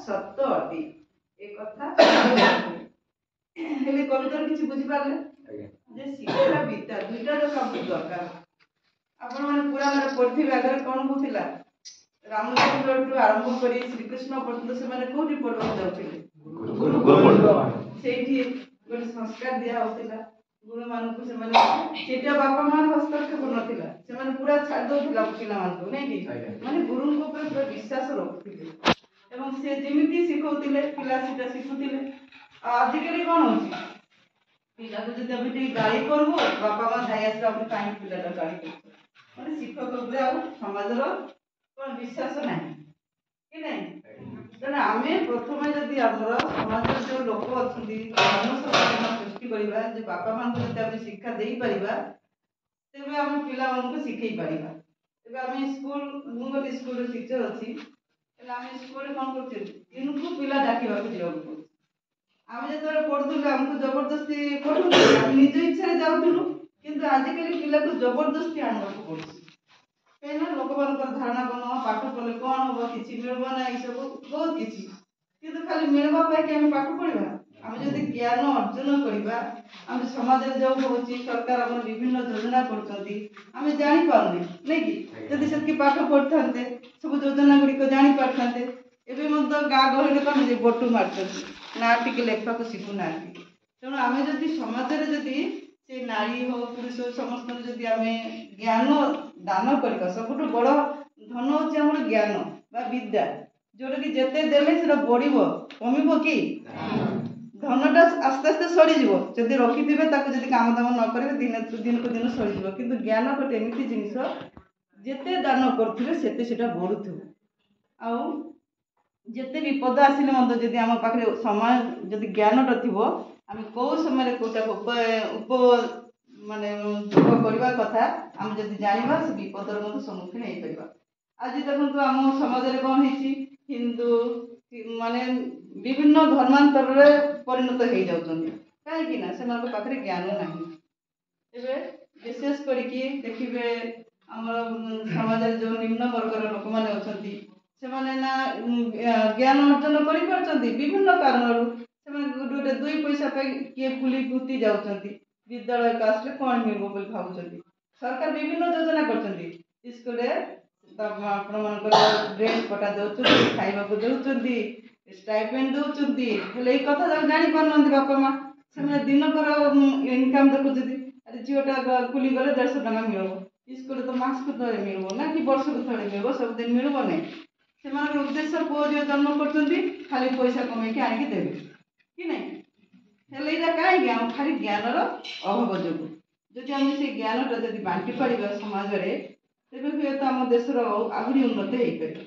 ସତ ଅଟେ ଏ କଥା ହେଲେ କବିତାର କିଛି ବୁଝିପାରିଲେ ଯେ ଶିକ୍ଷା ବିଦ୍ୟା ଦୁଇଟା ଯାକ ଦରକାର। ଆପଣ ମାନେ ପୁରାଣରେ ପଢିଥିବେ ଆଗରେ କଣ କହୁଥିଲା ରାମଚନ୍ଦ୍ରଠୁ ଆରମ୍ଭ କରି ଶ୍ରୀକୃଷ୍ଣ ପର୍ଯ୍ୟନ୍ତ ସେମାନେ କୋଉଠି ପଢିବାକୁ ଯାଉଥିଲେ ସେଇଠି ଗୋଟେ ସଂସ୍କାର ଦିଆ ହଉଥିଲା ଗୁରୁ ମାନଙ୍କୁ। ସେମାନେ ସେଇଟା ବାପା ମା ହସ୍ତକ୍ଷେପ ନଥିଲା, ସେମାନେ ପୁରା ଛାଡି ଦଉଥିଲା ପିଲାମାନଙ୍କୁ ନାଇଁକି ମାନେ ଗୁରୁଙ୍କ ଉପରେ ପୁରା ବିଶ୍ୱାସ ରଖୁଥିଲେ ଏବଂ ସେ ଯେମିତି ଶିଖଉଥିଲେ ପିଲା ସେଟା ଶିଖୁଥିଲେ। ଆଉ ଆଜିକାଲି କଣ ହଉଛି ପିଲାକୁ ଯଦି ଆମେ ଟିକେ ଗାଳି କରିବୁ ବାପା ମା ଧାଇ ଆସିଲା ଆମେ କାହିଁକି ପିଲାଟା ଗାଳି କରୁଛୁ ମାନେ ଶିକ୍ଷକ ଉପରେ ଆଉ ସମାଜର କଣ ବିଶ୍ୱାସ ନାହିଁ କି ନାହିଁ। ତେଣୁ ଆମେ ପ୍ରଥମେ ଯଦି ଆମର ସମାଜରେ ଯୋଉ ଲୋକ ଅଛନ୍ତି ସୃଷ୍ଟି କରିବା ଯେ ବାପା ମାଙ୍କୁ ଯଦି ଆମେ ଶିକ୍ଷା ଦେଇପାରିବା ତେବେ ଆମେ ପିଲାମାନଙ୍କୁ ଶିଖେଇ ପାରିବା। ଏବେ ଆମେ ସ୍କୁଲ ମୁଁ ଗୋଟେ ସ୍କୁଲର ଟିଚର ଅଛି ହେଲେ ଆମେ ସ୍କୁଲରେ କଣ କରୁଛୁ ଦିନକୁ ପିଲା ଡାକିବାକୁ ଯିବାକୁ ପଡୁଛି। ଆମେ ଯେତେବେଳେ ପଢୁଥିଲୁ ଆମକୁ ଜବରଦସ୍ତି ପଢୁଥିଲୁ ଆମେ ନିଜ ଇଚ୍ଛାରେ ଯାଉଥିଲୁ କିନ୍ତୁ ଆଜିକାଲି ପିଲାକୁ ଜବରଦସ୍ତି ଆଣିବାକୁ ପଡୁଛି କାହିଁକିନା ଲୋକମାନଙ୍କର ଧାରଣା କଣ ପାଠ ପଢିଲେ କଣ ହବ କିଛି ମିଳିବ ନାହିଁ ସବୁ ବହୁତ କିଛି କିନ୍ତୁ ଖାଲି ମିଳିବା ପାଇଁ ଆମେ ପାଠ ପଢିବା। ଆମେ ଯଦି ଜ୍ଞାନ ଅର୍ଜନ କରିବା ଆମେ ସମାଜରେ ଯୋଉ ହଉଛି ସରକାର ଆମର ବିଭିନ୍ନ ଯୋଜନା କରୁଛନ୍ତି ଆମେ ଜାଣିପାରୁନେ ନାଇଁ କି ଯଦି ସେତିକି ପାଠ ପଢିଥାନ୍ତେ ସବୁ ଯୋଜନା ଗୁଡିକ ଜାଣିପାରିଥାନ୍ତେ। ଏବେ ମଧ୍ୟ ଗାଁ ଗହଳିରେ କଣ ଯେ ବଟୁ ମାରୁଛନ୍ତି ନା ଟିକେ ଲେଖିବାକୁ ଶିଖୁନାହାନ୍ତି। ତେଣୁ ଆମେ ଯଦି ସମାଜରେ ଯଦି ସେ ନାରୀ ହଉ ପୁରୁଷ ହଉ ସମସ୍ତଙ୍କୁ ଯଦି ଆମେ ଜ୍ଞାନ ଦାନ କରିବା ସବୁଠୁ ବଡ ଧନ ହଉଛି ଆମର ଜ୍ଞାନ ବା ବିଦ୍ୟା ଯୋଉଟା କି ଯେତେ ଦେଲେ ସେଟା ବଢିବ କମିବ କି ଧନଟା ଆସ୍ତେ ଆସ୍ତେ ସରିଯିବ ଯଦି ରଖିଥିବେ ତାକୁ ଯଦି କାମ ଦାମ ନ କରିବେ ଦିନକୁ ଦିନ ସରିଯିବ କିନ୍ତୁ ଜ୍ଞାନ ଗୋଟେ ଏମିତି ଜିନିଷ ଯେତେ ଦାନ କରୁଥିବେ ସେତେ ସେଟା ବଢୁଥିବ। ଆଉ ଯେତେ ବିପଦ ଆସିଲେ ମଧ୍ୟ ଯଦି ଆମ ପାଖରେ ସମୟ ଯଦି ଜ୍ଞାନଟା ଥିବ ଆମେ କୋଉ ସମୟରେ କୋଉଟାକୁ ମାନେ ଯୋଗ କରିବା କଥା ଆମେ ଯଦି ଜାଣିବା ସେ ବିପଦର ମଧ୍ୟ ସମ୍ମୁଖୀନ ହେଇପାରିବା। ଆଜି ଦେଖନ୍ତୁ ଆମ ସମାଜରେ କଣ ହେଇଛି ହିନ୍ଦୁ ମାନେ ବିଭିନ୍ନ ଧର୍ମାନ୍ତରରେ ପରିଣତ ହେଇଯାଉଛନ୍ତି କାହିଁକି ନା ସେମାନଙ୍କ ପାଖରେ ଜ୍ଞାନ ନାହିଁ। ଏବେ ବିଶେଷ କରିକି ଦେଖିବେ ଆମର ସମାଜରେ ଯୋଉ ନିମ୍ନ ବର୍ଗର ଲୋକମାନେ ଅଛନ୍ତି ସେମାନେ ନା ଜ୍ଞାନ ଅର୍ଜନ କରିପାରୁଛନ୍ତି ବିଭିନ୍ନ କାରଣରୁ ସେମାନେ ଗୋଟେ ଦୁଇ ପଇସା ପାଇଁ କିଏ ଫୁଲି ଗୁତି ଯାଉଛନ୍ତି ବିଦ୍ୟାଳୟକୁ ଆସିଲେ କଣ ମିଳିବ ବୋଲି ଭାବୁଛନ୍ତି। ସରକାର ବିଭିନ୍ନ ଯୋଜନା କରିଛନ୍ତି ସ୍କୁଲରେ ଆପଣ ମାନଙ୍କର ଡ୍ରେସ ପଟା ଦଉଛନ୍ତି ଖାଇବାକୁ ଦଉଛନ୍ତି ଷ୍ଟାଇପେଣ୍ଡ ଦଉଛନ୍ତି ହେଲେ ଏଇ କଥା ତାକୁ ଜାଣି ପାରୁନାହାନ୍ତି ବାପା ମା ସେମାନେ ଦିନକର ଇନକମ ଦେଖୁଛନ୍ତି। ଆରେ ଝିଅଟା କୁଲି ଗଲେ 150 ଟଙ୍କା ମିଳିବ ସ୍କୁଲରେ ତ ମାସକୁ ଥରେ ମିଳିବ ନା କି ବର୍ଷକୁ ଥରେ ମିଳିବ ସବୁଦିନ ମିଳିବ ନାହିଁ। ସେମାନଙ୍କର ଉଦ୍ଦେଶ୍ୟ ପୁଅ ଝିଅ ଜନ୍ମ କରୁଛନ୍ତି ଖାଲି ପଇସା କମେଇକି ଆଣିକି ଦେବେ କି ନାହିଁ। ହେଲେ ଏଇଟା କାହିଁକି ଆମ ଖାଲି ଜ୍ଞାନର ଅଭାବ ଯୋଗୁଁ। ଯଦି ଆମେ ସେ ଜ୍ଞାନଟା ଯଦି ବାଣ୍ଟି ପାରିବା ସମାଜରେ ତେବେ ହୁଏତ ଆମ ଦେଶର ଆହୁରି ଉନ୍ନତି ହେଇପାରିବ।